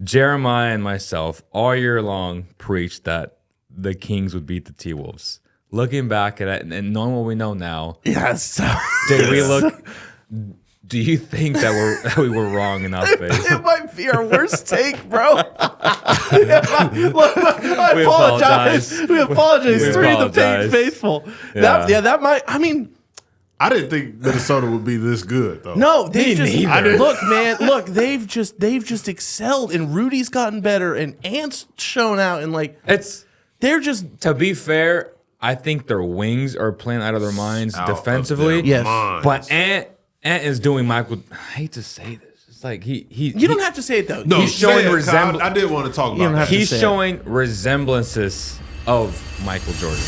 Jeremiah and myself all year long preached that the Kings would beat the T-Wolves. Looking back at it and knowing what we know now, Yes. did we look? Do you think that we were wrong in our face? It might be our worst take, bro. I We apologize. apologize. We apologize. We Three of the apologize. Paint faithful. Yeah. That might. I mean, I didn't think Minnesota would be this good, though. no. They just neither. look, man. Look, they've just excelled, and Rudy's gotten better, and Ant's shown out, and like they're just. To be fair, I think their wings are playing out of their minds defensively. Yes. But Ant is doing Michael. I hate to say this. It's like You don't have to say it though. No, he's showing resemblance. I did want to talk don't about have that. to He's say it. showing resemblances of Michael Jordan.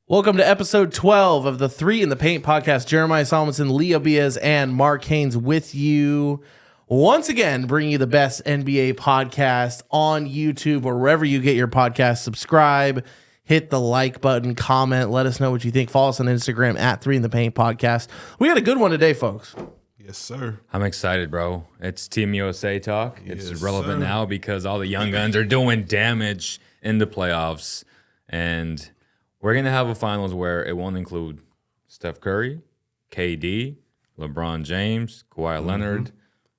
Welcome to episode 12 of the Three in the Paint podcast. Jeremiah Salmonson, Leo Beas, and Mark Haynes with you once again, bringing you the best NBA podcast on YouTube or wherever you get your podcast. Subscribe, hit the like button, comment, let us know what you think. Follow us on Instagram at Three in the Paint podcast. We got a good one today, folks. Yes, sir. I'm excited, bro. It's Team USA talk. It's Yes, relevant sir. now because all the young guns are doing damage in the playoffs. And we're going to have a finals where it won't include Steph Curry, KD, LeBron James, Kawhi Leonard.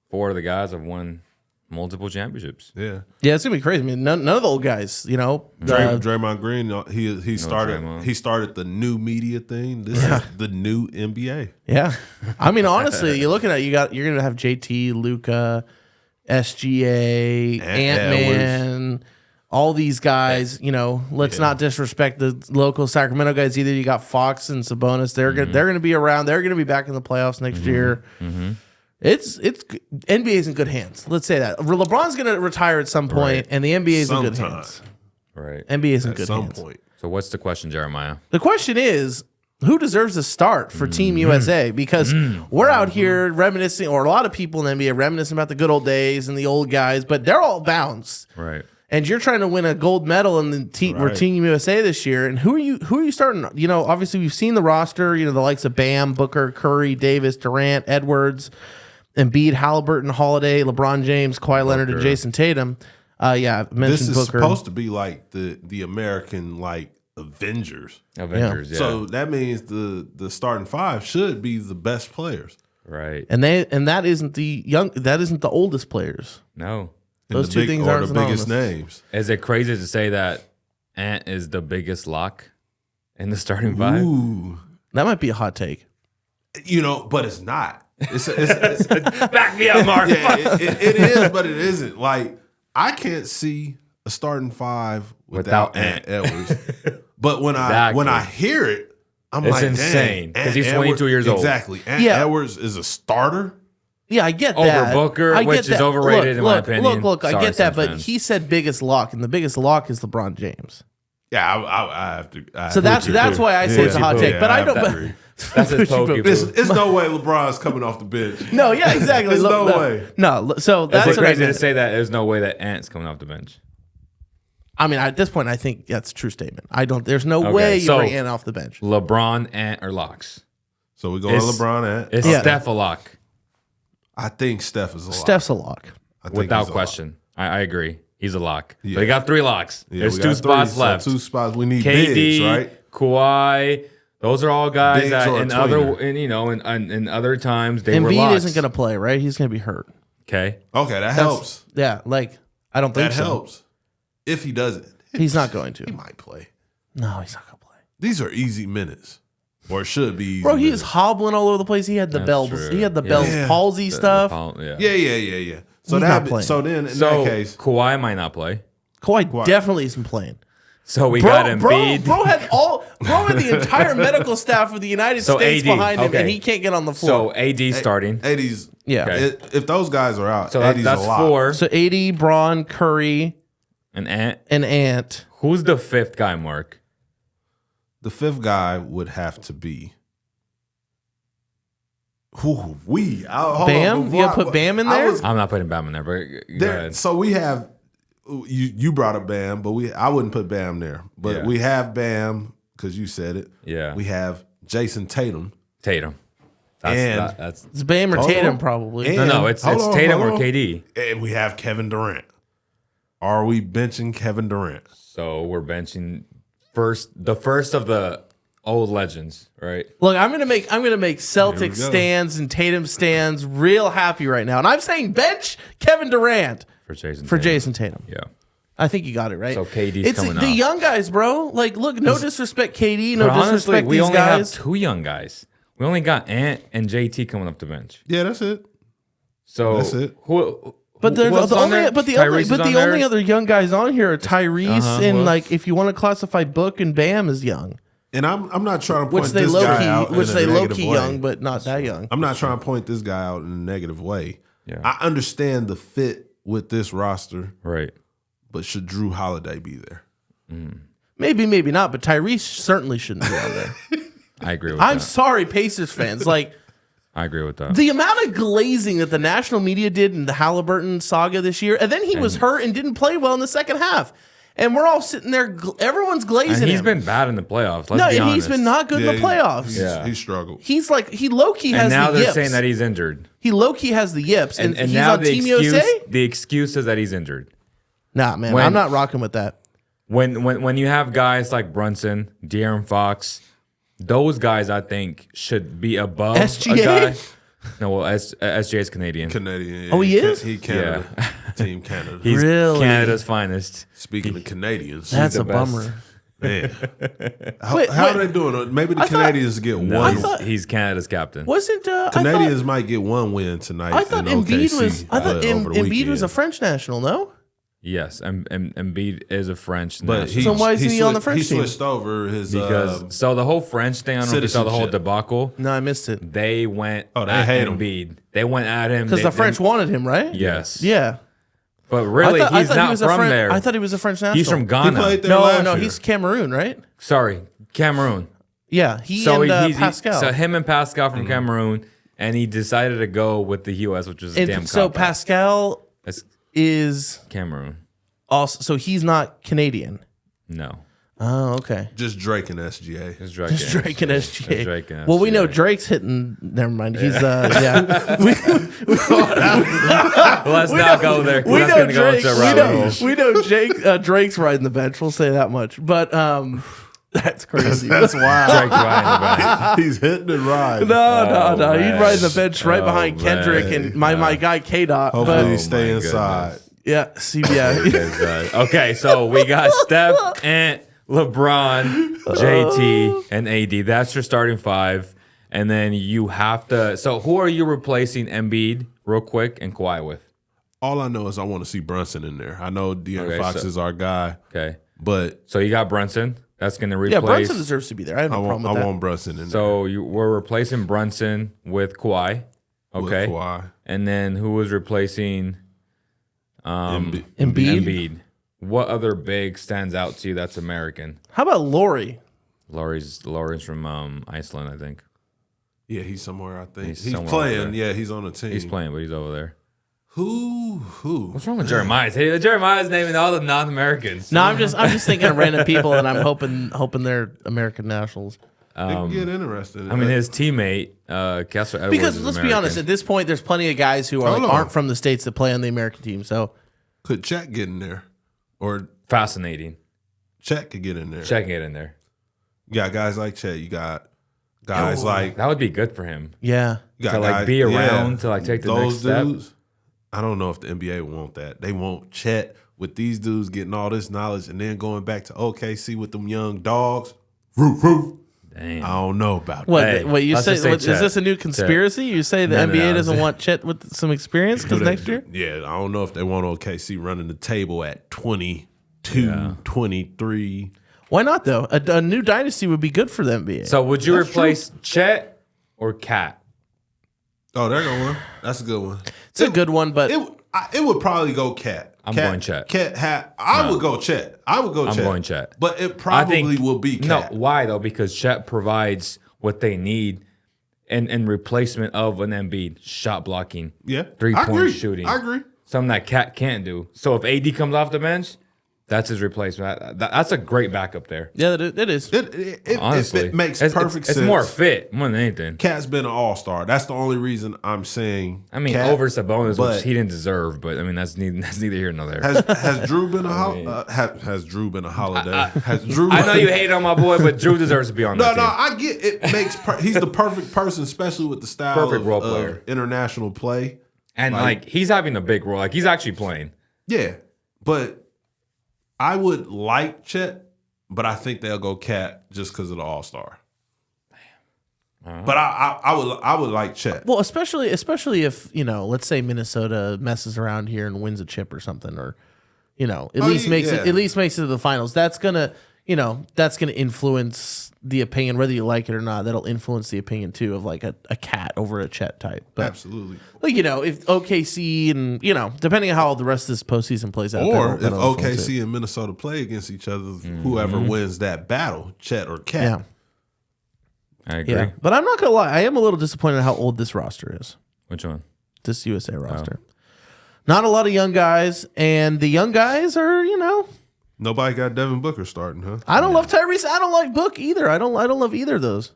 Four of the guys have won multiple championships. Yeah. Yeah, it's gonna be crazy. I mean, none of the old guys, you know. Draymond Green, he started Draymond. he started the new media thing. This is the new NBA. Yeah, I mean, honestly, you're looking at you're gonna have JT, Luca, SGA, Ant-Man, all these guys. You know, let's not disrespect the local Sacramento guys either. You got Fox and Sabonis. They're gonna be around. They're gonna be back in the playoffs next year. It's NBA's in good hands. Let's say that LeBron's gonna retire at some point, and the NBA's in good hands. Right. NBA's in At good some hands. point. So what's the question, Jeremiah? The question is, who deserves a start for Team USA? Because we're out here reminiscing, or a lot of people in the NBA reminiscing about the good old days and the old guys, but they're all bounced. Right. And you're trying to win a gold medal in the team. We're Team USA this year. And who are you starting? You know, obviously we've seen the roster. You know, the likes of Bam, Booker, Curry, Davis, Durant, Edwards, Embiid, Halliburton, Holiday, LeBron James, Kawhi Leonard, and Jason Tatum. I mentioned This is Booker. supposed to be like the American Avengers. Avengers, yeah. So that means the starting five should be the best players. Right. and that isn't the oldest players. No. And Those two things aren't the biggest synonymous. names. Is it crazy to say that Ant is the biggest lock in the starting five? Ooh. That might be a hot take. You know, but it's not. It's Back me up, Mark. yeah, it is, but it isn't. Like, I can't see a starting five without Ant Edwards. But when I hear it, I'm It's like, insane, dang, 'cause he's Ant 22 years old. Exactly. Ant Yeah. Edwards is a starter. Yeah, I get Over that. Booker, I get which is that. overrated in my opinion. Look, I Sorry, get that, Suns but fans. he said biggest lock, and the biggest lock is LeBron James. Yeah, I have to. So that's why I say it's a hot take. But I don't. That's his pokey There's no way LeBron's coming off the bench. No, yeah, exactly. There's no way. No, so Is that's it what I crazy to meant. say that there's no way that Ant's coming off the bench? I mean, at this point, I think that's a true statement. There's no way you so- bring Ant off the bench. LeBron, Ant, or locks? So we go Is- on LeBron Ant. Is Yeah. Steph a lock? I think Steph is a lock. Steph's a lock. I think Without he's a lock. question. I agree. He's a lock. Yeah. But he got 3 locks. Yeah, There's we 2 got spots three, so left. 2 spots. We need KD, bigs, right? Kawhi. Those are all guys Bigs that or a in tweener. in other times they were Embiid locks. isn't going to play, right? He's going to be hurt. Okay. Okay, that helps. Yeah, like I don't think That so. helps. If he doesn't, He's not going to. he might play. No, he's not going to play. These are easy minutes, or it should be. Easy Bro, he minutes. was hobbling all over the place. He had the That's Bell's. true. He had the Yeah. Bell's Yeah. palsy stuff. Yeah. Yeah. So He's not that. playing. So then, in So that case, Kawhi might not play. Kawhi definitely isn't playing. So we got Bro Embiid. had the entire medical staff of the United So States AD, behind him, okay. and he can't get on the So floor. AD starting. 80s. Yeah. Okay. If those guys are out, So 80s that's a lot. 4. So AD, Braun, Curry, And Ant. and Ant. Who's the 5th guy, Mark? The 5th guy would have to be. Hold on, Bam? before You gotta put Bam in I there? was- I'm not putting Bam in there, but go There, ahead. so we have you brought up Bam, but I wouldn't put Bam there. But Yeah. we have Bam, because you said it. Yeah. We have Jason Tatum. That's It's Bam or Hold Tatum on. probably. And- no, it's Tatum or KD. And we have Kevin Durant. Are we benching Kevin Durant? So we're benching the first of the old legends, right? Look, I'm gonna make Here we Celtic go. stands and Tatum stands real happy right now, and I'm saying bench Kevin Durant For for Jason Tatum. Yeah. I think you got it right. So KD's it's coming the up. young guys, bro. Like, look, no disrespect, KD, no But honestly, disrespect we these only guys. have 2 young guys. We only got Ant and JT coming up the bench. Yeah, that's it. So That's it. But the what's on there? Tyrese is on only there? other young guys on here are Tyrese and well. like if you want to classify Book and Bam as young, And I'm not trying to point which they this low guy key, out which in they a low negative key way. young, but not that young. I'm not trying to point this guy out in a negative way. Yeah. I understand the fit with this roster, Right. but should Drew Holiday be there? Maybe, maybe not, but Tyrese certainly shouldn't be on there. I agree with I'm that. sorry, Pacers fans. Like I agree with that. the amount of glazing that the national media did in the Halliburton saga this year, and then he was hurt and didn't play well in the second half. And we're all sitting there, everyone's glazing And he's him. been bad in the playoffs. Let's no, be and honest. he's been not good in the playoffs. Yeah. He struggled. He's like, he low-key has And now the they're yips. saying that he's injured. He low-key has the yips, and he's now on Team USA? the excuse is that he's injured. Nah, man, When- I'm not rocking with that. When you have guys like Brunson, De'Aaron Fox, those guys I think should be above SGA? a guy. No, well, SGA is Canadian. Canadian. Oh, he is? He Canada. Team Canada. He's Really? Canada's finest. Speaking of Canadians, That's the a best. bummer. man. How Wait, are wait. they doing? Maybe the I thought- Canadians get No, one. he's Canada's captain. Wasn't Canadians might get one win tonight. I thought in Embiid OKC, was I thought over the Embiid was a weekend. French national, no? Yes, Embiid is a French But national. So why isn't he on the French He team? switched over his Because so the whole French thing, I don't know if you saw the whole citizenship. debacle. No, I missed it. They went Oh, they at hate him. Embiid. They went at him Because They- the French wanted him, right? Yes. Yeah. But really, I he's thought not he was a from French, there. I thought he was a French national. He's from He Ghana. played there No, last no, year. he's Cameroon, right? Sorry, Cameroon. Yeah, he So and he's Pascal. So him and Pascal from Cameroon, and he decided to go with the U.S., which was a damn and so cop-out. Pascal That's is Cameroon. also so he's not Canadian. No, Oh, okay. just Drake and SGA. it's Drake. Just Drake and It's SGA. Drake and Well, we know SGA. Drake's hitting. Never mind. He's yeah. we Let's not go there. 'cause we that's know gonna go Drake. into a We rabbit know, hole. we know Drake's riding the bench. We'll say that much. But that's crazy. That's wild. Drake riding the bench. He's hitting and riding. No. He'd man. ride the bench right Oh, behind Kendrick man. and my guy K Dot. Hopefully But he stay my inside. goodness. yeah, CBI. Okay, so we got Steph, Ant, LeBron, JT, and AD. That's your starting 5. And then you have to. So who are you replacing Embiid real quick and Kawhi with? All I know is I want to see Brunson in there. I know De'Aaron Okay, Fox so- is our guy, Okay, but so you got Brunson. That's going to Yeah, replace. Brunson deserves to be there. I have no problem with that. want Brunson in there. So we're replacing Brunson with Kawhi. with Okay, Kawhi. and then who was replacing Embiid. Embiid. What other big stands out to you that's American? How about Laurie? Laurie's from Iceland, I think. Yeah, he's somewhere. I think He's he's somewhere playing. over there. Yeah, he's on the team. He's playing, but he's over there. Who? What's wrong with Jeremiah? Hey, Jeremiah's naming all the non-Americans. No, I'm just thinking of random people, and I'm hoping they're American nationals. It can get interesting. I mean, his teammate, Kessler Edwards. Because is let's be American. honest, at this point, there's plenty of guys who are Hold like, on. aren't from the states that play on the American team. So could Chet get in there, or Fascinating. Chet could get in there? Check it in there. You got guys like Chet. You got guys like That would be good for him yeah, you got to like guys- be around yeah, to like take the those next step. dudes. I don't know if the NBA want that. They want Chet with these dudes getting all this knowledge and then going back to OKC with them young dogs. Roof, roof. Damn. I don't know about what? Hey, What you let's say? just say What, is Chet. this a new conspiracy? You say the No, no, NBA no. doesn't want Chet with some experience because that. next year? Yeah, I don't know if they want OKC running the table at 22, 23. Why not though? A new dynasty would be good for the NBA. So would you replace Chet or Cat? Oh, there go one. That's a good one. it's a good one, but It would probably go Cat. I'm going Chet. I would go Chet. I would go I'm Chet. going Chet. But it probably will be Cat. No, why though? Because Chet provides what they need in replacement of an Embiid shot blocking, Yeah. 3-point I agree. shooting. I agree. Something that Cat can't do. So if AD comes off the bench, That's his replacement. That's a great backup there. Yeah, it is. Honestly, it makes perfect sense. It's more fit more than anything. Cat's been an all-star. That's the only reason I'm saying. I mean, Cat, over Sabonis, which he didn't deserve, but I mean that's neither here nor there. Has Drew been has Drew been a holiday? Has Drew? I know you hate on my boy, but Drew deserves to be on that team. I get it. Makes he's the perfect person, especially with the style of international play, and like he's having a big role. Like he's actually playing. Yeah, but I would like Chet, but I think they'll go Cat just because of the All-Star. But I would like Chet. Well, especially if let's say Minnesota messes around here and wins a chip or something, or at least makes it to the finals. That's gonna influence the opinion, whether you like it or not. That'll influence the opinion too of like a Cat over a Chet type. But, absolutely. Like if OKC and depending on how the rest of this postseason plays out, or if OKC and Minnesota play against each other, whoever wins that battle, Chet or Cat. Yeah. I agree. Yeah, but I'm not gonna lie. I am a little disappointed in how old this roster is. Which one? This USA roster. Not a lot of young guys, and the young guys are Nobody got Devin Booker starting, huh? I don't love Tyrese. I don't like Book either. I don't love either of those.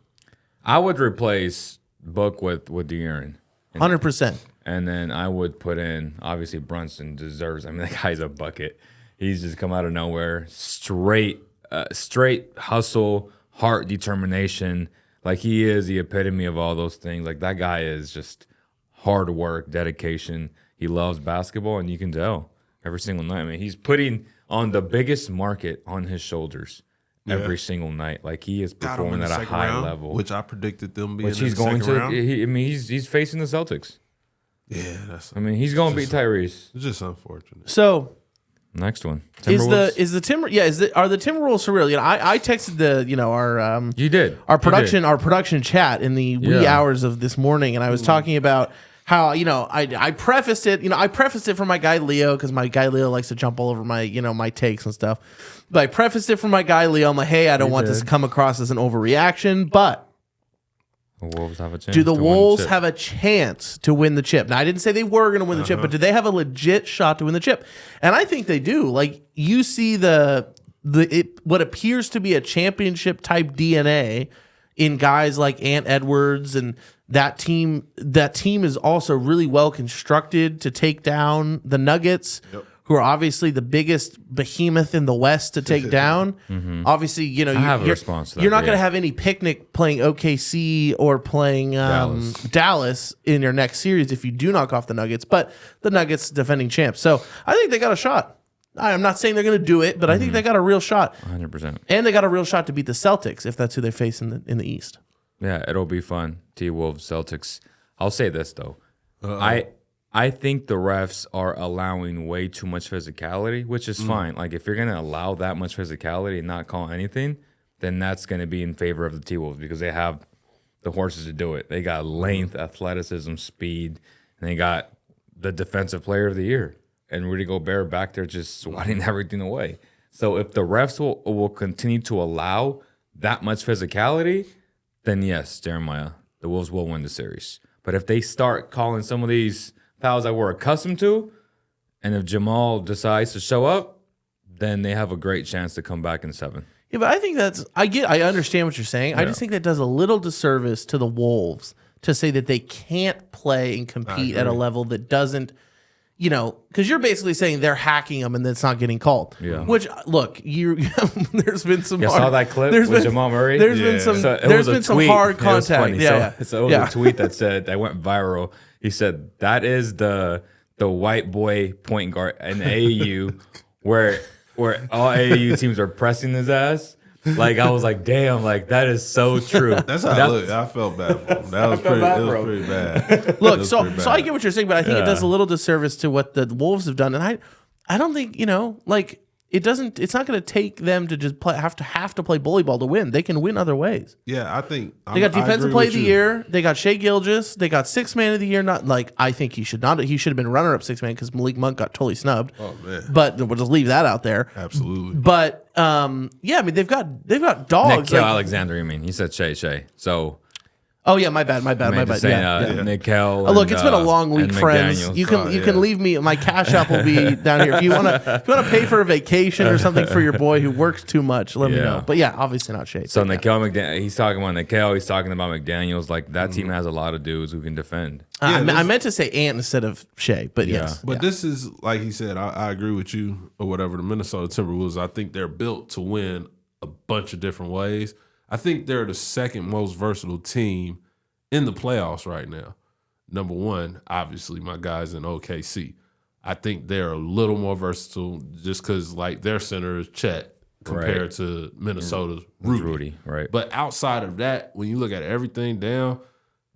I would replace Book with De'Aaron. 100%. And then I would put in, obviously Brunson deserves. I mean, that guy's a bucket. He's just come out of nowhere, straight hustle, heart, determination. Like he is the epitome of all those things. Like that guy is just hard work, dedication. He loves basketball, and you can tell every single night. I mean, he's putting on the biggest market on his shoulders every single night. Like he is performing at a high level, which I predicted them being. Which he's going to. He's facing the Celtics. Yeah, he's going to beat Tyrese. It's just unfortunate. So next one are the Timberwolves for real? I texted our production chat in the wee hours of this morning, and I was talking about how I prefaced it. I prefaced it for my guy Leo because my guy Leo likes to jump all over my my takes and stuff. But I prefaced it for my guy Leo. I'm like, hey, I don't want this to come across as an overreaction, but the Wolves have a chance. Do the Wolves have a chance to win the chip? Now, I didn't say they were going to win the chip, but do they have a legit shot to win the chip? And I think they do. Like you see what appears to be a championship type DNA in guys like Ant Edwards, and that team. That team is also really well constructed to take down the Nuggets, who are obviously the biggest behemoth in the West to take down. Obviously, I have a response to that, you're not going to have any picnic playing OKC or playing Dallas in your next series if you do knock off the Nuggets, but the Nuggets defending champs. So I think they got a shot. I'm not saying they're going to do it, but I think they got a real shot. 100%. And they got a real shot to beat the Celtics if that's who they face in the East. Yeah, it'll be fun. T-Wolves, Celtics. I'll say this, though. I think the refs are allowing way too much physicality, which is fine. Like, if you're going to allow that much physicality and not call anything, then that's going to be in favor of the T-Wolves because they have the horses to do it. They got length, athleticism, speed, and they got the defensive player of the year. And Rudy Gobert back there just swatting everything away. So if the refs will continue to allow that much physicality, then yes, Jeremiah, the Wolves will win the series. But if they start calling some of these fouls that we're accustomed to, and if Jamal decides to show up, then they have a great chance to come back in 7. Yeah, but I think I understand what you're saying. I just think that does a little disservice to the Wolves to say that they can't play and compete at a level that doesn't, because you're basically saying they're hacking them and it's not getting called. Yeah. Which, look, there's been some. You saw that clip with Jamal Murray? There's been some hard contact. So it was a tweet that went viral. He said that is the white boy point guard in AAU where all AAU teams are pressing his ass. Like I was like, damn, like that is so true. That's how I looked. I felt bad for him. That was pretty bad. Look, so I get what you're saying, but I think it does a little disservice to what the Wolves have done, and I don't think like it doesn't. It's not going to take them to just have to play bully ball to win. They can win other ways. Yeah, I think they got defensive play of the year. They got Shai Gilgeous. They got 6th man of the year. Not like I think he should not. He should have been runner up 6th man because Malik Monk got totally snubbed. Oh man! But we'll just leave that out there. Absolutely. But yeah, I mean they've got dogs. Nick Alexander. You mean he said Shai? So Oh yeah, my bad. Yeah. Nickel. Look, it's been a long week, friends. McDaniels. You can leave me. My cash app will be down here. If you wanna pay for a vacation or something for your boy who works too much, let me know. But yeah, obviously not Shea. So Nickel McDaniel, he's talking about Nickel. He's talking about McDaniels. Like that team has a lot of dudes who can defend. I meant to say Ant instead of Shea, but yes. But this is like he said. I agree with you or whatever. The Minnesota Timberwolves. I think they're built to win a bunch of different ways. I think they're the second most versatile team in the playoffs right now. Number one, obviously, my guys in OKC. I think they're a little more versatile just because, like, their center is Chet compared to Minnesota's Rudy. Right. But outside of that, when you look at everything down,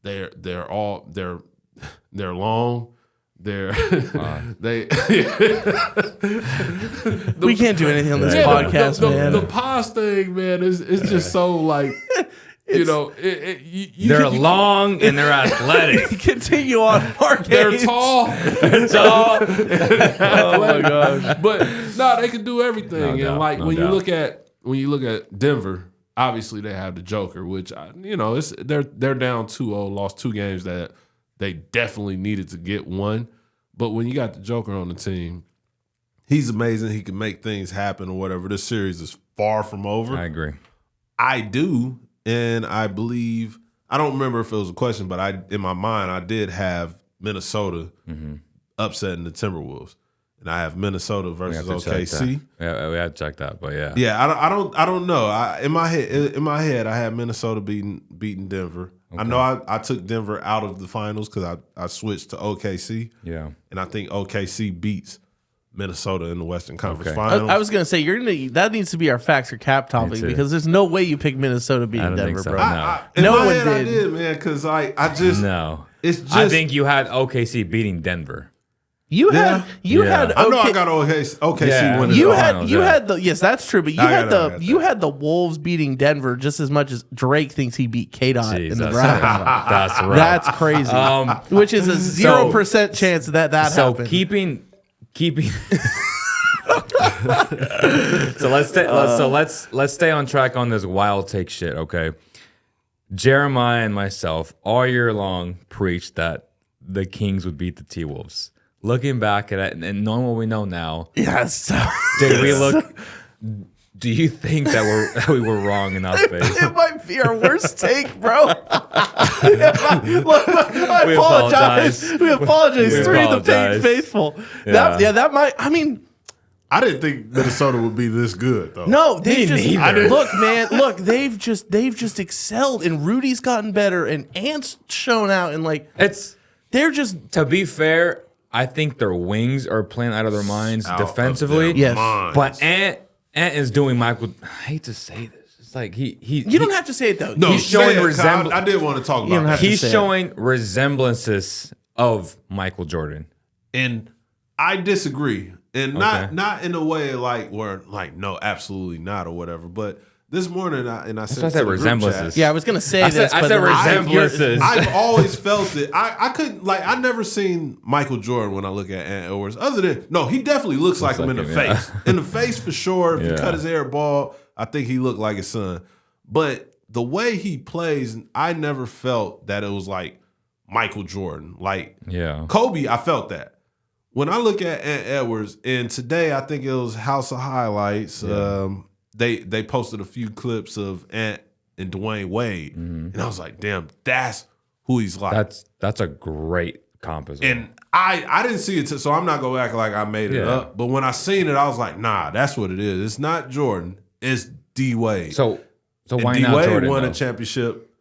they're long. We can't do anything on this podcast, man. The pause thing, man, is just so like, they're long and they're athletic. Continue on, Mark. They're tall. Tall. Oh my gosh! But no, they can do everything. When you look at Denver, obviously they have the Joker, which they're down 2-0, lost 2 games that they definitely needed to get one. But when you got the Joker on the team, he's amazing. He can make things happen or whatever. This series is far from over. I agree. I do, and I believe, I don't remember if it was a question, but in my mind, I did have Minnesota upsetting the Timberwolves. And I have Minnesota versus OKC. Yeah, we have to check that, but yeah. Yeah, I don't know. In my head, I had Minnesota beating Denver. Okay. I know I took Denver out of the finals because I switched to OKC. Yeah. And I think OKC beats Minnesota in the Western Conference Finals. I was gonna say that needs to be our facts or cap topic because there's no way you pick Minnesota beating Denver, so, bro. No one did. I did, man, because I just no. It's just I think you had OKC beating Denver. You had I know I got OKC winning. You had the yes, that's true, but you had the Wolves beating Denver just as much as Drake thinks he beat K-Dot in the draft. That's right. That's crazy. Which is a 0% chance that happened. So keeping So let's stay on track on this wild take shit, okay? Jeremiah and myself all year long preached that the Kings would beat the T-Wolves. Looking back at it and knowing what we know now, yes. Did we look? Do you think that we were wrong in that phase? It might be our worst take, bro. I apologize. We apologize. Three of the Payne faithful. Yeah. That might. I mean, I didn't think Minnesota would be this good, though. No, they've just excelled, and Rudy's gotten better, and Ant's shown out, and they're just. To be fair, I think their wings are playing out of their minds defensively. Yes, but Ant is doing Michael. I hate to say this. It's like he. You don't have to say it though. No, he's showing resemblance. I did want to talk about that. He's showing resemblances of Michael Jordan, and I disagree, and not in a way no, absolutely not or whatever, but. This morning, I said resemblances. Yeah, I was gonna say this. I said resemblances. I've always felt it. I couldn't I never seen Michael Jordan when I look at Ant Edwards. Other than he definitely looks like him in the face. In the face for sure. If you cut his hair bald, I think he looked like his son. But the way he plays, I never felt that it was like Michael Jordan. Kobe, I felt that. When I look at Ant Edwards, and today I think it was House of Highlights. Yeah. They posted a few clips of Ant and Dwayne Wade, and I was like, "Damn, that's who he's like." That's a great comp as well. And I didn't see it, so I'm not gonna act like I made it up. But when I seen it, I was like, "Nah, that's what it is. It's not Jordan. It's D Wade." So why D not Wade Jordan? Won a championship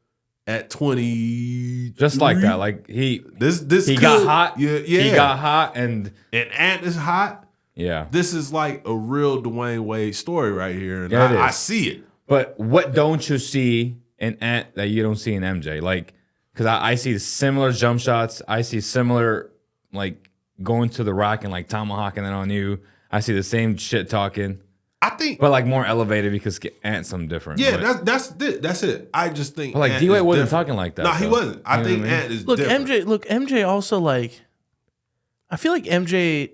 at 20, just like that. Like he got hot. Yeah, he got hot, and Ant is hot. Yeah, this is like a real Dwayne Wade story right here, and I see it. But what don't you see in Ant that you don't see in MJ? Because I see similar jump shots. I see similar going to the rack and tomahawking it on you. I see the same shit talking. I think, but more elevated because Ant's something different. Yeah, that's it. I just think, but D-Wade wasn't talking like that. No, he wasn't. I think Ant is different. MJ also I feel like MJ.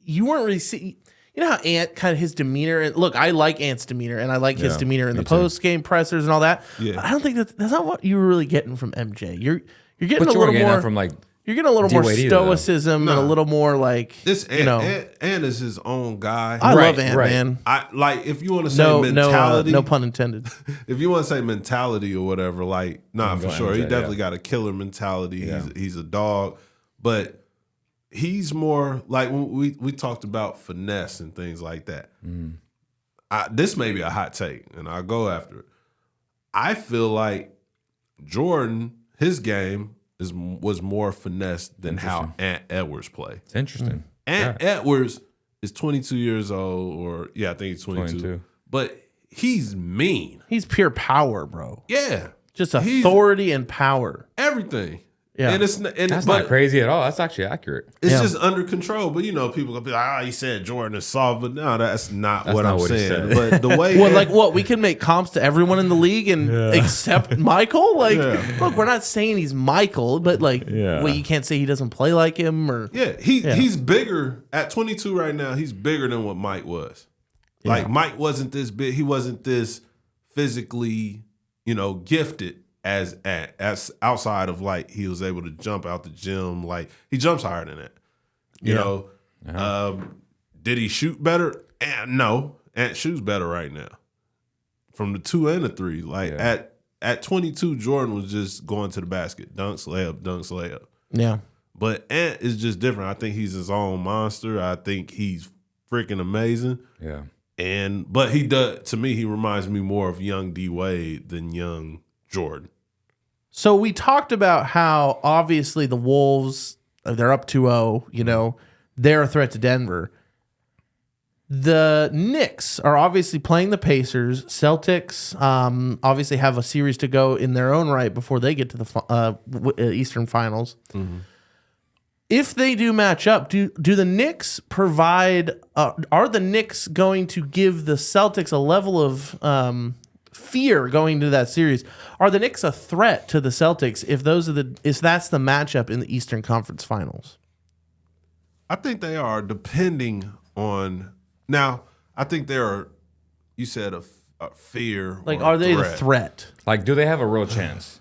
You weren't really you know how Ant kind of his demeanor. And look, I like Ant's demeanor, and I like his demeanor in the post game pressers and all that. Yeah. But I don't think that's not what you were really getting from MJ. You're getting But a little more from like. You're getting a little more stoicism and a little more like Ant is his own guy. I love Ant, man. I like if you want to say mentality. No pun intended. If you want to say mentality or whatever, like for sure, he definitely got a killer mentality. Yeah. He's a dog, but he's more like when we talked about finesse and things like that. This may be a hot take, and I'll go after it. I feel like Jordan, his game was more finesse than how Ant Edwards play. It's interesting. Ant Edwards is 22 years old, or I think he's 22. But he's mean. He's pure power, bro. Yeah. Just authority and power. Everything. Yeah. And that's not crazy at all. That's actually accurate. It's just under control. But people gonna be like, he said Jordan is soft, but no, that's not what I'm saying. But the way we can make comps to everyone in the league and except Michael. Look, we're not saying he's Michael, but you can't say he doesn't play like him or he's bigger at 22 right now. He's bigger than what Mike was. Like Mike wasn't this big. He wasn't this physically, gifted. As outside of like he was able to jump out the gym, like he jumps higher than that. You know, did he shoot better? No, Ant shoots better right now from the 2 and the 3. Like at 22, Jordan was just going to the basket, dunks, layup. Yeah, but Ant is just different. I think he's his own monster. I think he's freaking amazing. Yeah, but he does to me. He reminds me more of young D Wade than young Jordan. So we talked about how obviously the Wolves, they're up 2-0, they're a threat to Denver. The Knicks are obviously playing the Pacers. Celtics obviously have a series to go in their own right before they get to the Eastern Finals. Mm-hmm. If they do match up, do the Knicks provide, are the Knicks going to give the Celtics a level of fear going into that series? Are the Knicks a threat to the Celtics if that's the matchup in the Eastern Conference Finals? I think they are, depending on. Now, I think they are. You said a fear. Like, are they the threat? Like, do they have a real chance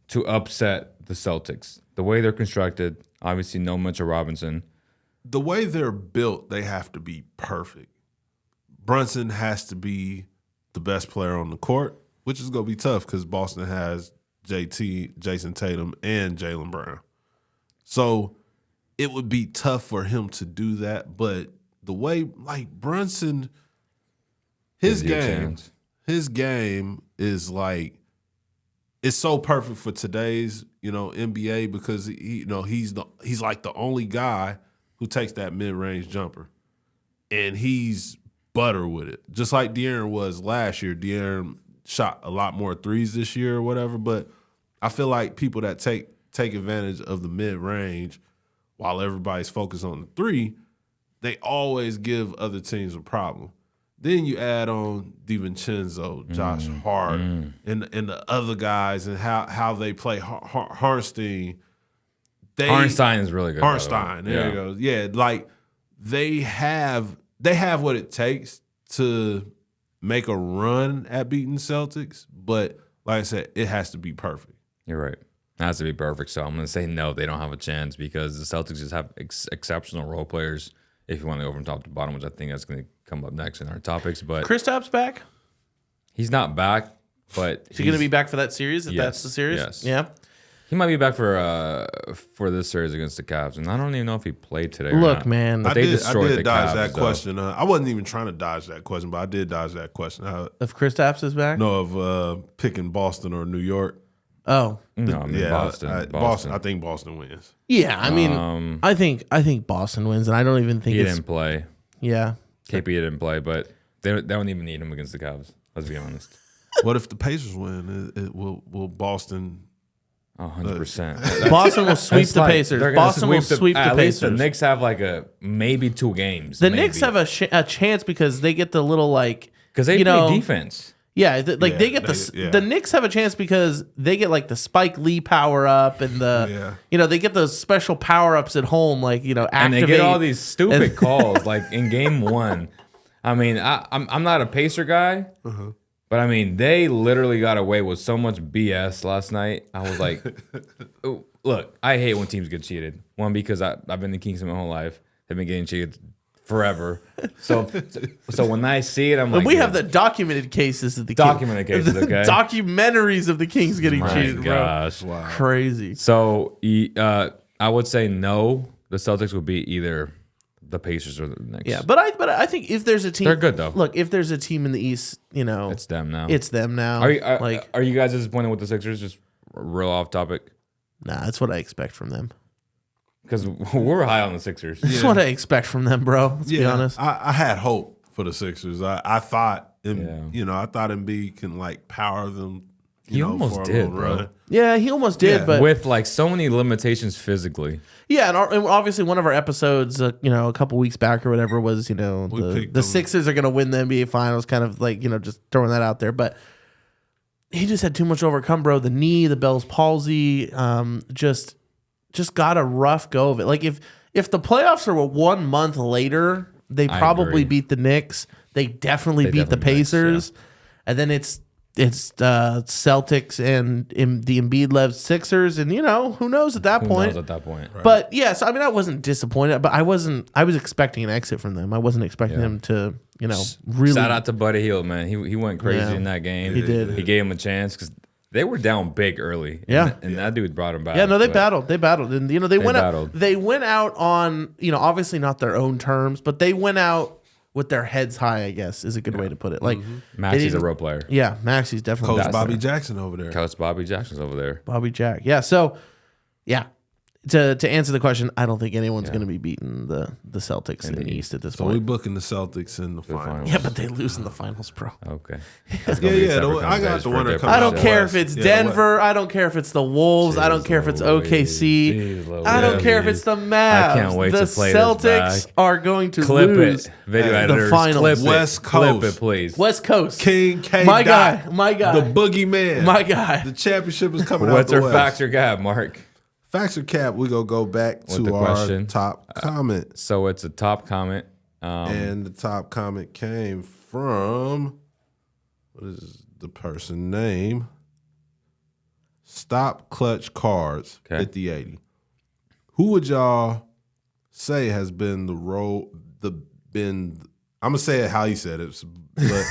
to upset the Celtics? The way they're constructed, obviously, no Mitchell Robinson. The way they're built, they have to be perfect. Brunson has to be the best player on the court, which is going to be tough because Boston has Jason Tatum, and Jaylen Brown. So it would be tough for him to do that. But the way, like Brunson, his game is like, it's so perfect for today's, NBA because he's like the only guy who takes that mid-range jumper, and he's butter with it, just like De'Aaron was last year. De'Aaron shot a lot more threes this year or whatever, but I feel like people that take advantage of the mid-range while everybody's focused on the 3, they always give other teams a problem. Then you add on DiVincenzo, Josh Hart, and the other guys and how they play. Hartenstein. Hartenstein is really good. Hartenstein, there you go. Yeah, like they have what it takes to make a run at beating Celtics, but like I said, it has to be perfect. You're right. It has to be perfect. So I'm going to say no, they don't have a chance because the Celtics just have exceptional role players if you want to go from top to bottom, which I think that's going to come up next in our topics. But Kristaps back? He's not back, but is he going to be back for that series if that's the series? Yes. Yeah. He might be back for this series against the Cavs, and I don't even know if he played today. Look, man, but I did dodge that question. I wasn't even trying to dodge that question, but I did dodge that question. If Kristaps is back? No, of picking Boston or New York. Oh, no, I mean Boston. Boston. I think Boston wins. Yeah, I mean, I think Boston wins, and I don't even think he didn't play. Yeah, KP didn't play, but they don't even need him against the Cavs. Let's be honest. What if the Pacers win? Will Boston? 100%. Boston will sweep the Pacers. Boston will sweep the Pacers. At least the Knicks have like maybe 2 games. The Knicks have a chance because they get the little like because they play defense. Yeah, they get the Knicks have a chance because they get like the Spike Lee power up and they get those special power ups at home, like activate. And they get all these stupid calls like in game 1. I mean, I'm not a Pacer guy, but I mean they literally got away with so much BS last night. I was like, ooh, look, I hate when teams get cheated. One, because I've been the Kings my whole life. They've been getting cheated forever. So when I see it, I'm like, we have the documented cases of the documented cases, okay? Documentaries of the Kings getting cheated, gosh. bro. Wow. Crazy. So I would say no. The Celtics would be either the Pacers or the Knicks. Yeah, but I think if there's a team, they're good though. Look, if there's a team in the East, it's them now. It's them now. Are you guys disappointed with the Sixers? Just real off topic. Nah, that's what I expect from them. Because we're high on the Sixers. That's what I expect from them, bro. Let's be honest. I had hope for the Sixers. I thought, I thought Embiid can like power them. He almost did, bro. Run. Yeah, he almost did, but with like so many limitations physically. Yeah, and obviously one of our episodes, a couple weeks back or whatever, was the Sixers are going to win the NBA Finals, kind of like just throwing that out there, but. He just had too much to overcome, bro. The knee, the Bell's palsy, just got a rough go of it. Like if the playoffs were 1 month later, they probably beat the Knicks. They definitely beat the Pacers, and then it's Celtics and the Embiid-led Sixers, and who knows at that point. Right. But yes, I mean I wasn't disappointed, but I was expecting an exit from them. I wasn't expecting them to. Really. Shout out to Buddy Hield, man. He went crazy in that game. He did. He gave him a chance because they were down big early. Yeah, and that dude brought him back. Yeah, no, they battled, and they went out. They went out on obviously not their own terms, but they went out with their heads high. I guess is a good way to put it. Like Maxi's a role player. Yeah, Maxi's definitely Coach Bobby Jackson over there. Coach Bobby Jackson's over there. Bobby Jack. Yeah. So, yeah. To answer the question, I don't think anyone's going to be beating the Celtics in the East at this point. So we booking the Celtics in the finals. Yeah, but they lose in the finals, bro. Okay. I got the winner coming. I don't care if it's Denver. I don't care if it's the Wolves. I don't care if it's OKC. I don't care if it's the Mavs. I can't wait to play the Celtics are going to lose Video editors, the finals. West Coast. Clip it, please. West Coast. King K. My guy. The boogeyman. My guy. The championship is coming What's out the our West. factor gap, Mark? Facts or cap, we're going to go back to our top comment. So it's a top comment. And the top comment came from, what is the person name? Stop Clutch Cards, 5080. Who would y'all say has been the role, I'm going to say it how he said it, but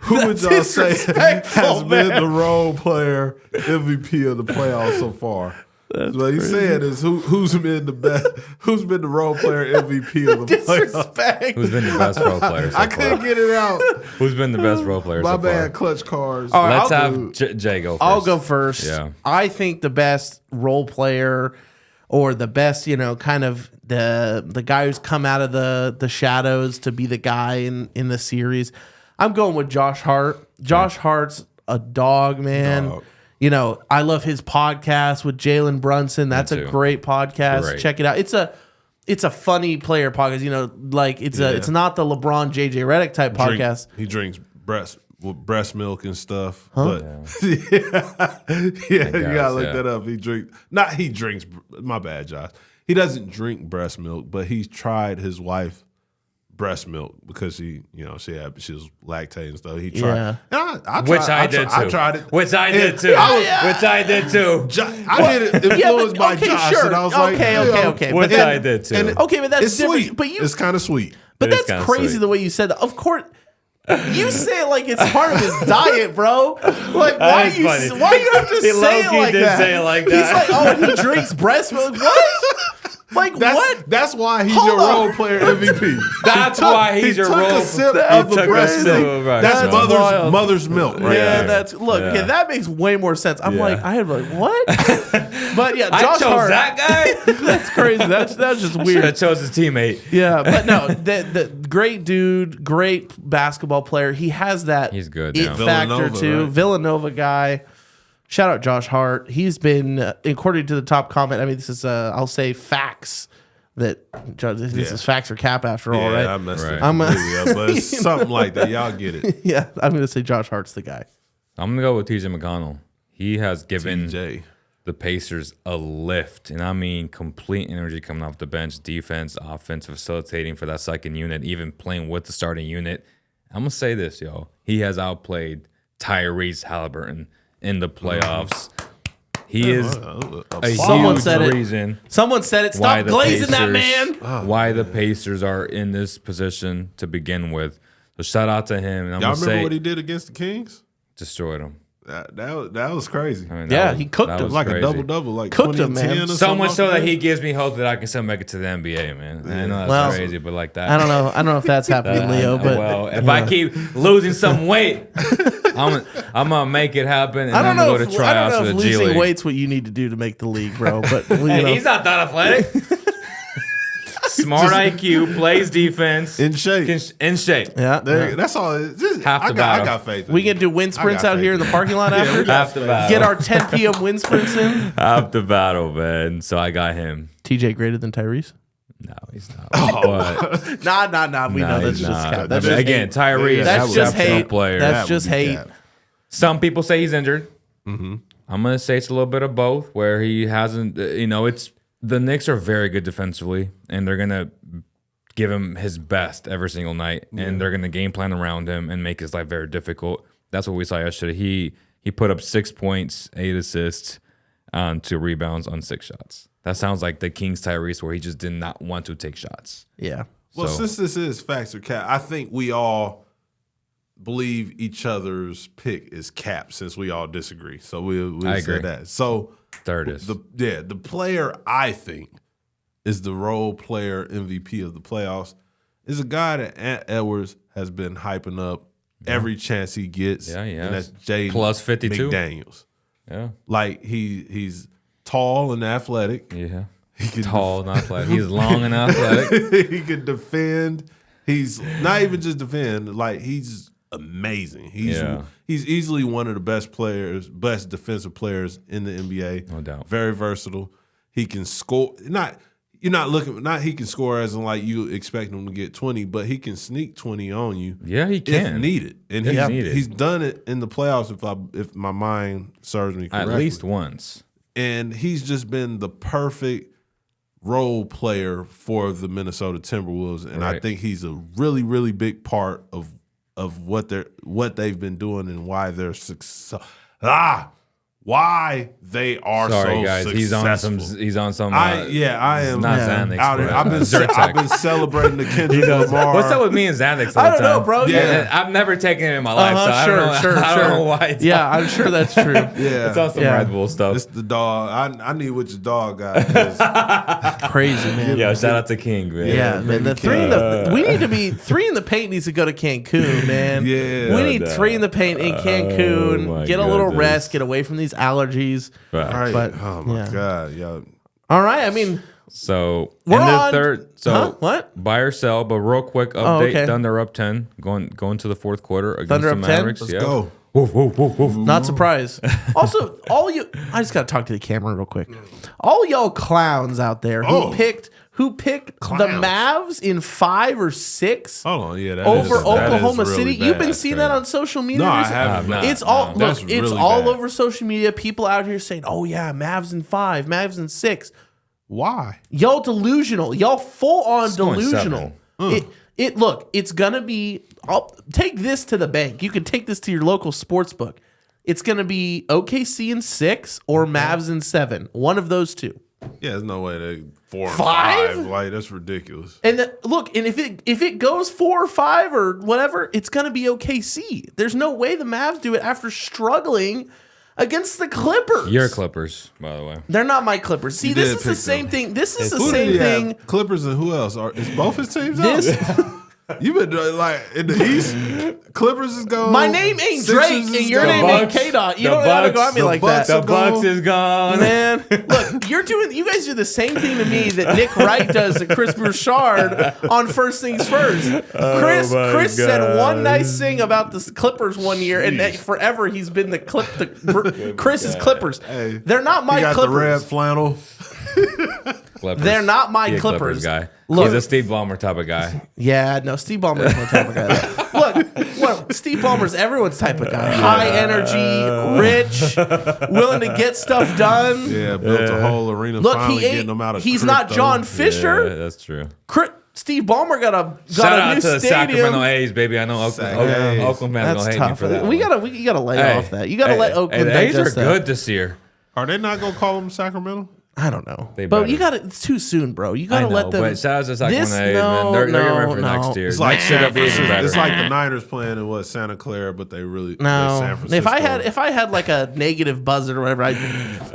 who would y'all say has been the role player MVP of the playoffs so far? What he's saying is who's been the best? Who's been the role player MVP of the playoffs? Who's been the best role player? So I couldn't get it out. Who's been the best role player? My so bad, far? Clutch Cards. All right, Let's have Jay go first. I'll go first. Yeah. I think the best role player, or the best, kind of the guy who's come out of the shadows to be the guy in the series. I'm going with Josh Hart. Josh Hart's a dog, man. I love his podcast with Jalen Brunson. That's a great podcast. Great. Check it out. It's a funny player podcast. It's not the LeBron JJ Redick type podcast. He drinks breast milk and stuff. Huh? But you gotta look that up. He drinks. My bad, Josh. He doesn't drink breast milk, but he's tried his wife breast milk because she was lactating and stuff. He tried. Yeah. Which I tried it. Which I did too. I did it influenced by Josh, sure. and I was okay. Which I did too. Okay, but that's it's different. sweet. But it's kind of sweet. But that's crazy the way you said that. Of course. You say it like it's part of his diet, bro. Like, why you have to say it like that? Say it like that. He's like, oh, and he drinks breast milk. What? Like, what? That's why he's your role player MVP. That's why he's your role player. He took a sip of the breast milk. That's mother's milk. Right there. That makes way more sense. I'm like, I had like, what? But yeah, I Josh chose Hart. that guy? That's crazy. That's just weird. I chose his teammate. Yeah, but no, the great dude, great basketball player. He has that He's good it now. factor too. Right? Villanova guy. Shout out Josh Hart. He's been, according to the top comment, I mean, this is, I'll say facts. that this is facts or cap after all, right? I messed it Right. completely up, but it's something like that. Y'all get it. Yeah, I'm going to say Josh Hart's the guy. I'm gonna go with TJ McConnell. He has given TJ. the Pacers a lift, and I mean complete energy coming off the bench, defense, offense, facilitating for that second unit, even playing with the starting unit. I'm gonna say this, yo. He has outplayed Tyrese Halliburton in the playoffs. He is a Someone huge said it. reason Someone said it. why Stop the glazing that Pacers- man. why the Pacers are in this position to begin with. So shout out to him. And I'm Y'all gonna remember say what he did against the Kings? destroyed him. That was crazy. I mean, Yeah, he cooked that him. was Like crazy. a double-double, like Cooked 20 him, and man. 10 or So something much off so the that bench. he gives me hope that I can still make it to the NBA, man. I know that's Well, crazy, but like that. I don't know if that's happening, Leo. But well, if I keep losing some weight, I'm gonna make it happen, and I don't I'm know gonna go to tryouts for if the G losing League. weight's what you need to do to make the league, bro. But you Hey, know. he's not that athletic. Smart IQ, plays defense, In shape. in shape. Yeah. That's all. Just, Half the I battle. got faith. in We you. can do wind sprints I got out here in faith. the parking lot after. Half the battle. Get our 10 p.m. wind sprints in. Half the battle, man. So I got him. TJ greater than Tyrese? No, he's not. Oh. But Nah. We know that's he's just not. cap. That's I mean, just again, hate. Tyrese, That's just exceptional hate. player. That's That would just be hate. cap. Some people say he's injured. Mm-hmm. I'm gonna say it's a little bit of both. Where he hasn't, it's the Knicks are very good defensively, and they're gonna give him his best every single night, and they're gonna game plan around him and make his life very difficult. That's what we saw yesterday. He put up 6 points, 8 assists, on 2 rebounds on 6 shots. That sounds like the Kings Tyrese, where he just did not want to take shots. Yeah. Well, So- since this is facts or cap, I think we all believe each other's pick is cap since we all disagree. So we'll I say agree. that. So Third is the player I think is the role player MVP of the playoffs is a guy that Ant Edwards has been hyping up every chance he gets. Yeah, he And has. that's Jaden Plus 52. McDaniels. yeah, Like he's tall and athletic. yeah. He can Tall, not athletic. He's long and athletic. he can defend. He's not even just defend. Like he's amazing. He's easily one of the best defensive players in the NBA. No doubt. Very versatile. He can score. He can score as in like you expect him to get 20, but he can sneak 20 on you. Yeah, he If can. needed. And If needed. he's done it in the playoffs if my mind serves me correctly. At least once. And he's just been the perfect role player for the Minnesota Timberwolves, and I Right. think he's a really, really big part of what they've been doing and why they're why they are Sorry, so guys. successful. He's on some. I am not Yeah. Xanax. out. but I've been celebrating the Kendrick Lamar. What's up with me and Xanax? All I the don't know, time? bro. Yeah. I've never taken it in my life, so I Sure. don't know why. It's Yeah, I'm sure that's true. Yeah, it's on some Yeah. Red Bull stuff. it's the dog. I need what your dog got. 'cause Crazy, man. Yeah, shout out to King, man. Yeah, man. The three in the we need to be 3 in the paint needs to go to Cancun, man. Yeah. we need No 3 in the paint in Cancun. Oh, my get a little goodness. rest, get away from these allergies. Right. Right. But, oh my yeah. god, yo. All right, I mean, So We're in the on- third, so Huh? What? buy or sell, but real quick update: okay. Thunder up 10, going to the fourth quarter against Thunder the up 10? Mavericks. Let's yeah. go. Woof, woof, woof, woof. not surprised. Also, I just got to talk to the camera real quick. All y'all clowns out there who picked the Clowns. Mavs in 5 or 6 Hold on, yeah, that over is- that is Oklahoma really City. bad. You've been seeing that crazy. on social media. No, I recently? haven't. not. It's all No. look. That's It's really all bad. over social media. People out here saying, "Oh yeah, Mavs in 5, Mavs in 6." Why? Y'all delusional. Y'all full on It's going delusional. 7. It's gonna be. I'll take this to the bank. You can take this to your local sports book. It's gonna be OKC in 6 or Mavs in 7. One of those two. Yeah, there's no way they 4 and 5? 5. Like that's ridiculous. And look, and if it goes 4 or 5 or whatever, it's gonna be OKC. There's no way the Mavs do it after struggling against the Clippers. Your Clippers, by the way. They're not my Clippers. See, You this did is the pick same them. thing. This is the Who did same he have? thing. Clippers and who else? Is both his teams This. out? You've been like in the East. Clippers is gone. My name ain't Sixers Drake, is and your gone. name ain't K-Dot. You The don't have to go Bucks- at me the like Bucks that. are The Bucks gone. is gone. Man, look, you guys do the same thing to me that Nick Wright does to Chris Bouchard on First Things First. Chris my said one gosh. nice thing about the Clippers one year, and that forever he's been Chris's Clippers. Hey, They're not You my got Clippers. the red flannel. Clippers. They're not my He a Clippers. guy. Look- He's a Steve Ballmer type of guy. Yeah, no, Steve Ballmer's my type of guy. Look, Steve Ballmer's everyone's type of guy. High energy, rich, willing to get stuff done. Yeah, built a whole arena. Look, finally he getting them out of he's crypto. not John Fisher. Yeah, that's true. Steve Ballmer got a Shout new out to the stadium. Sacramento A's, baby. I know Oakland fans That's gonna hate tough. me for that. You one. gotta lay Hey, off that. You gotta let Oakland the A's are digest that. good this year. Are they not gonna call them Sacramento? I don't know, They but better. you got to. It's too soon, bro. You got I to know, let them. but shout out to Sacramento This- A's, no, man. They're no, in for no. next year. It's like should be even better. It's like the Niners playing in what Santa Clara, but they really San No, Francisco. if I had like a negative buzz or whatever,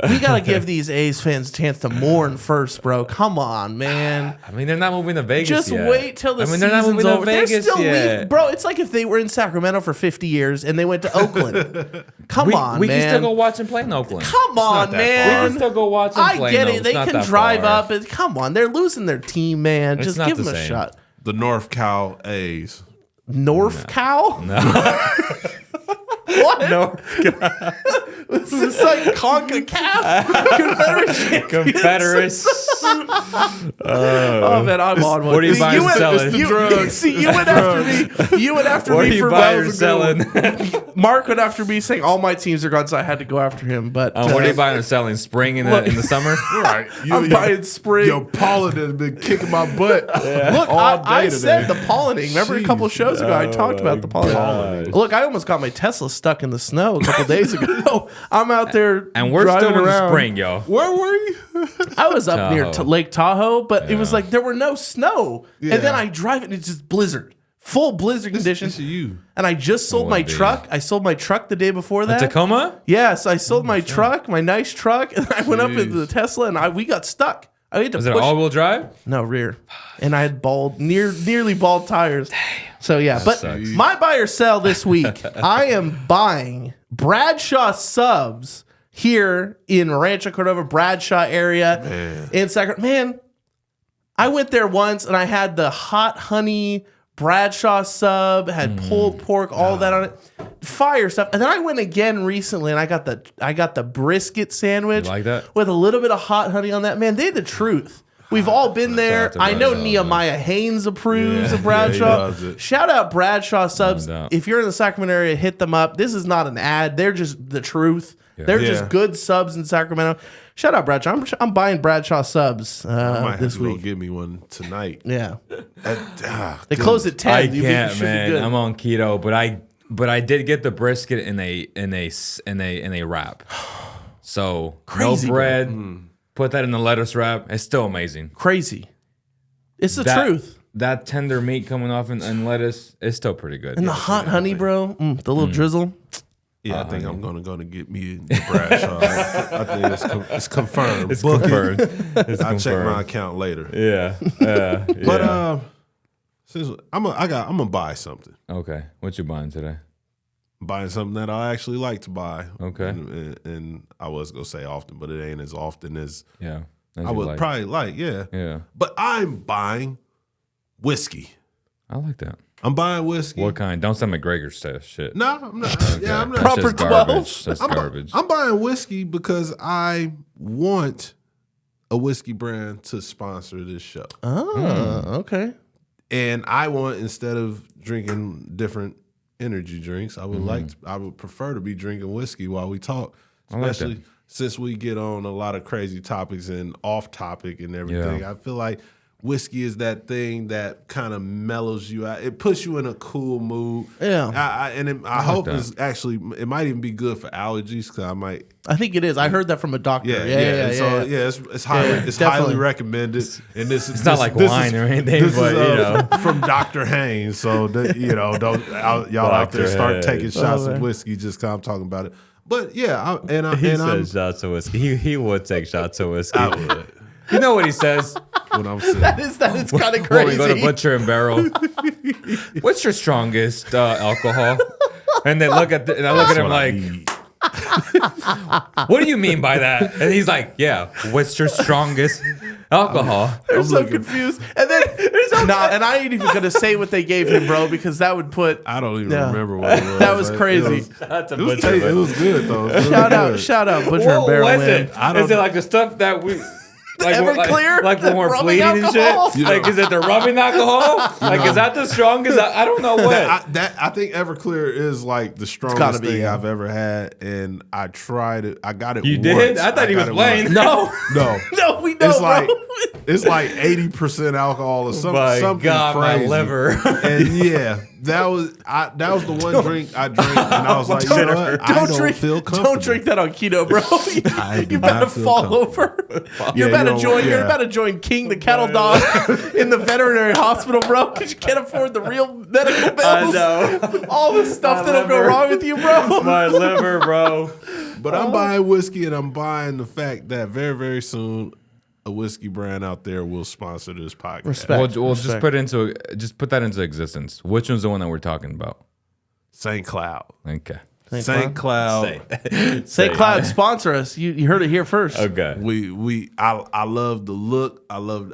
we gotta give these A's fans a chance to mourn first, bro. Come on, man. I mean, they're not moving to Vegas Just yet. wait till the I mean, they're not season's moving to over. They're Vegas still yet. bro. It's like if they were in Sacramento for 50 years and they went to Oakland. Come on, we man. can still go watch them play in Oakland. Come on, that man. far. We can still go watch them I play. get no, it. it's They not can that drive far. up. And come on, they're losing their team, man. It's Just not give the them a same. shot. The North Cal A's. North Cal? No. What? No. Is this like CONCACAF? Confederates. Oh man, I'm on one. What are you See, buying and went, selling? you went after me. You went after What are me you for buying or Wells selling? ago. Mark went after me saying all my teams are gone, so I had to go after him. But What are you buying or selling? Spring in the summer? Right. I'm buying spring. Yo, Paula has been kicking my butt. Look, all I day said today. the pollinating. Remember a couple shows ago, I talked about the pollinating. gosh. Look, I almost got my Tesla stuck in the snow a couple days ago. I'm out there And we're driving still in the around. spring, yo. Where were you? I was up near Tahoe. Lake Tahoe, but it was like there were no snow. Yeah. And then I drive it and it's just blizzard. Full blizzard conditions. This is you. And I just sold my would be. truck. I sold my truck the day before that. Tacoma? Yes, I sold my truck, my nice truck, and I went up into the Tesla and we got stuck. I had to Is it push. all-wheel drive? No, rear. And I had nearly bald tires. So yeah, but sucks. my buy or sell this week, I am buying Bradshaw subs here in Rancho Cordova, Bradshaw area in Sacramento. Man, I went there once and I had the hot honey Bradshaw sub, had pulled pork, all that on it. Fire stuff. And then I went again recently and I got the brisket sandwich You like that? with a little bit of hot honey on that. Man, they the truth. We've all been there. to I know Bradshaw, Nehemiah Haynes approves Yeah, of Bradshaw. yeah, he does it. Shout out Bradshaw subs. No doubt. If you're in the Sacramento area, hit them up. This is not an ad. They're just the truth. They're Yeah. just good subs in Sacramento. Shout out Bradshaw. I'm buying Bradshaw subs I might this have to go week. get me one tonight. Yeah. They They close at 10. I You can't, should be man. good. I'm on keto, but I did get the brisket in a wrap. So Crazy, no bro. bread. Put that in the lettuce wrap. It's still amazing. Crazy. It's the That- truth. That tender meat coming off in lettuce is still pretty good. And the hot honey, bro. The little drizzle. Yeah, I think I'm gonna get me the Bradshaw. I think it's confirmed. It's Book it. confirmed. It's I'll check my confirmed. account later. Yeah. But since I'm gonna buy something. Okay. What you buying today? I'm buying something that I actually like to buy. Okay. And I was gonna say often, but it ain't as often as Yeah. I would probably like. Yeah. Yeah. But I'm buying whiskey. I like that. I'm buying whiskey. What kind? Don't say McGregor shit. No, I'm not. Yeah, I'm not. That's Proper just 12. garbage. That's garbage. I'm buying whiskey because I want a whiskey brand to sponsor this show. Oh, okay. And I want, instead of drinking different energy drinks, I would prefer to be drinking whiskey while we talk, like especially that. since we get on a lot of crazy topics and off topic and everything. Yeah. I feel like whiskey is that thing that kind of mellows you out. It puts you in a cool mood. Yeah. I hope that. it's actually, it might even be good for allergies because I might. I think it is. I heard that from a doctor. Yeah, Yeah. So it's highly it's definitely. highly recommended. And this is It's not like wine or anything, This but, is you know. from Dr. Haynes. So y'all out there Dr. start Haynes. taking shots man. of whiskey just because I'm talking about it. But yeah, I'm shots of whiskey. He would take shots of whiskey. I would You know what he says? when I'm sick. That is kind of When crazy. we go to Butcher and Barrel. What's your strongest alcohol? And they look at and I look at him like, what do you mean by that? And he's like, yeah, what's your strongest alcohol? They're so confused. And then and I ain't even gonna say what they gave him, bro, because that would put. I don't even Yeah. remember what it was. That was crazy. It was good though. It was really Shout good. out, Butcher and What Barrel. was Man. it? Is it like the stuff that we Everclear? like when we're Rubbing bleeding alcohol? and shit. Like, is it the rubbing alcohol? Like, is that the strongest? I don't know what. I think Everclear is like the strongest thing yeah. I've ever had, and I tried it. I got it. You once. did? I thought he was playing. No. No, No, we know, it's bro. like it's like 80% alcohol or something. My something God, crazy. my liver. And yeah, that was the one drink I drank, and I was like, you know what? I don't feel comfortable. Don't drink that on keto, bro. You better fall over. You're about to join King the cattle dog in the veterinary hospital, bro, because you can't afford the real medical bills. I know. All the stuff that'll go wrong with you, bro. My liver, bro. But I'm buying whiskey, and I'm buying the fact that very, very soon a whiskey brand out there will sponsor this podcast. Respect. We'll just put that into existence. Which one's the one that we're talking about? St. Cloud. Okay. St. Cloud. St. Cloud, sponsor us. You heard it here first. Okay. I love the look. I love.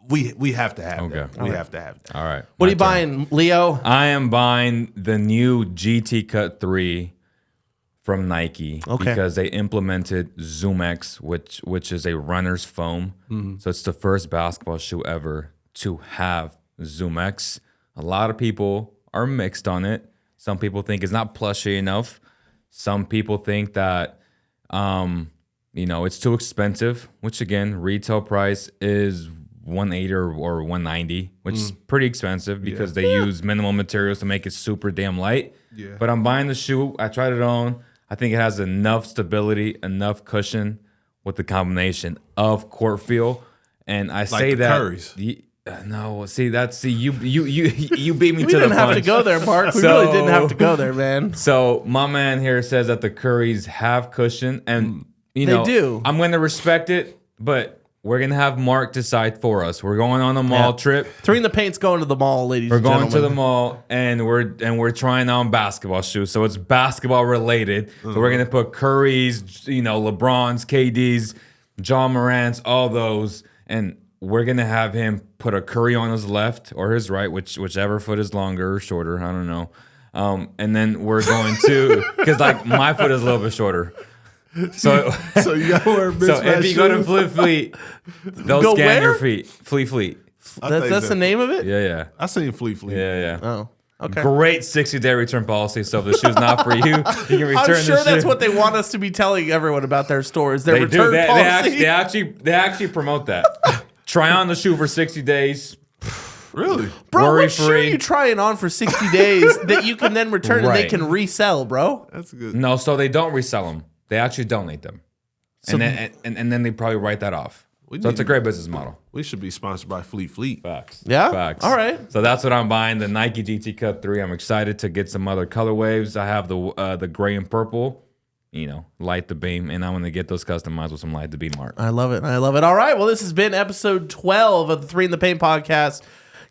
We have to have that. We have to have that. All right. What are you buying, Leo? I am buying the new GT Cut 3 from Nike because they implemented ZoomX, which is a runner's foam. So it's the first basketball shoe ever to have ZoomX. A lot of people are mixed on it. Some people think it's not plushy enough. Some people think that it's too expensive, which again, retail price is $180 or $190, which is pretty expensive because they use minimal materials to make it super damn light. Yeah. But I'm buying the shoe. I tried it on. I think it has enough stability, enough cushion with the combination of court feel. And I say that Curry's. No, see you beat me We to the punch. didn't have to go there, Mark. We really didn't have to go there, man. So my man here says that the Currys have cushion, and they do. I'm going to respect it, but we're going to have Mark decide for us. We're going on a mall trip. 3 in the Paint's going to the mall, ladies and gentlemen. We're going to the mall, and we're trying on basketball shoes. So it's basketball related. So we're going to put Curry's, LeBron's, KD's, John Morant's, all those, and we're going to have him put a Curry on his left or his right, whichever foot is longer or shorter. I don't know. And then we're going to, because my foot is a little bit shorter. So you got to wear mismatched So if you go to Fleet, they'll Go scan where? your feet. Fleet. That's the name of it? Yeah. I seen Fleet. Yeah. Oh, okay. Great 60-day return policy. So if the shoe's not for you, you can return I'm sure the that's shoe. what they want us to be telling everyone about their stores. Their They do. return policy. They actually promote that. Try on the shoe for 60 days. Really? Bro, what shoe are Worry-free. you trying on for 60 days that you can then return and they Right. can resell, bro? That's good. No, so they don't resell them. They actually donate them. And then they probably write that off. So it's a great business model. We should be sponsored by Fleet. Facts. Yeah? Facts. All right. So that's what I'm buying, the Nike GT Cut 3. I'm excited to get some other color waves. I have the gray and purple, light the beam, and I'm going to get those customized with some light the beam art. I love it. All right. Well, this has been episode 12 of the 3 in the Paint podcast.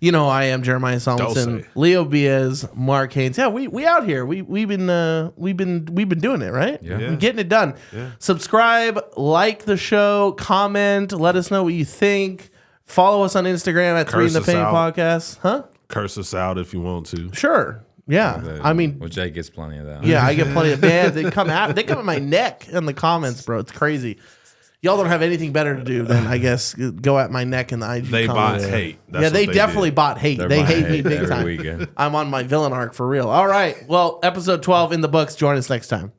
I am Jeremiah Salmonson, Leo Beas, Mark Haynes. Yeah, we out here. We've been doing it, right? Yeah. We're getting it done. Yeah. Subscribe, like the show, comment, let us know what you think. Follow us on Instagram at 3 in the Paint podcast. Huh? Curse us out if you want to. Sure. Yeah. Well, Jake gets plenty of that. Yeah, I get plenty of bands. They come at my neck in the comments, bro. It's crazy. Y'all don't have anything better to do than, I guess, go at my neck in the IG They comments. bought hate. That's they definitely bought hate. They hate me big every time. weekend. I'm on my villain arc for real. All right. Well, episode 12 in the books. Join us next time.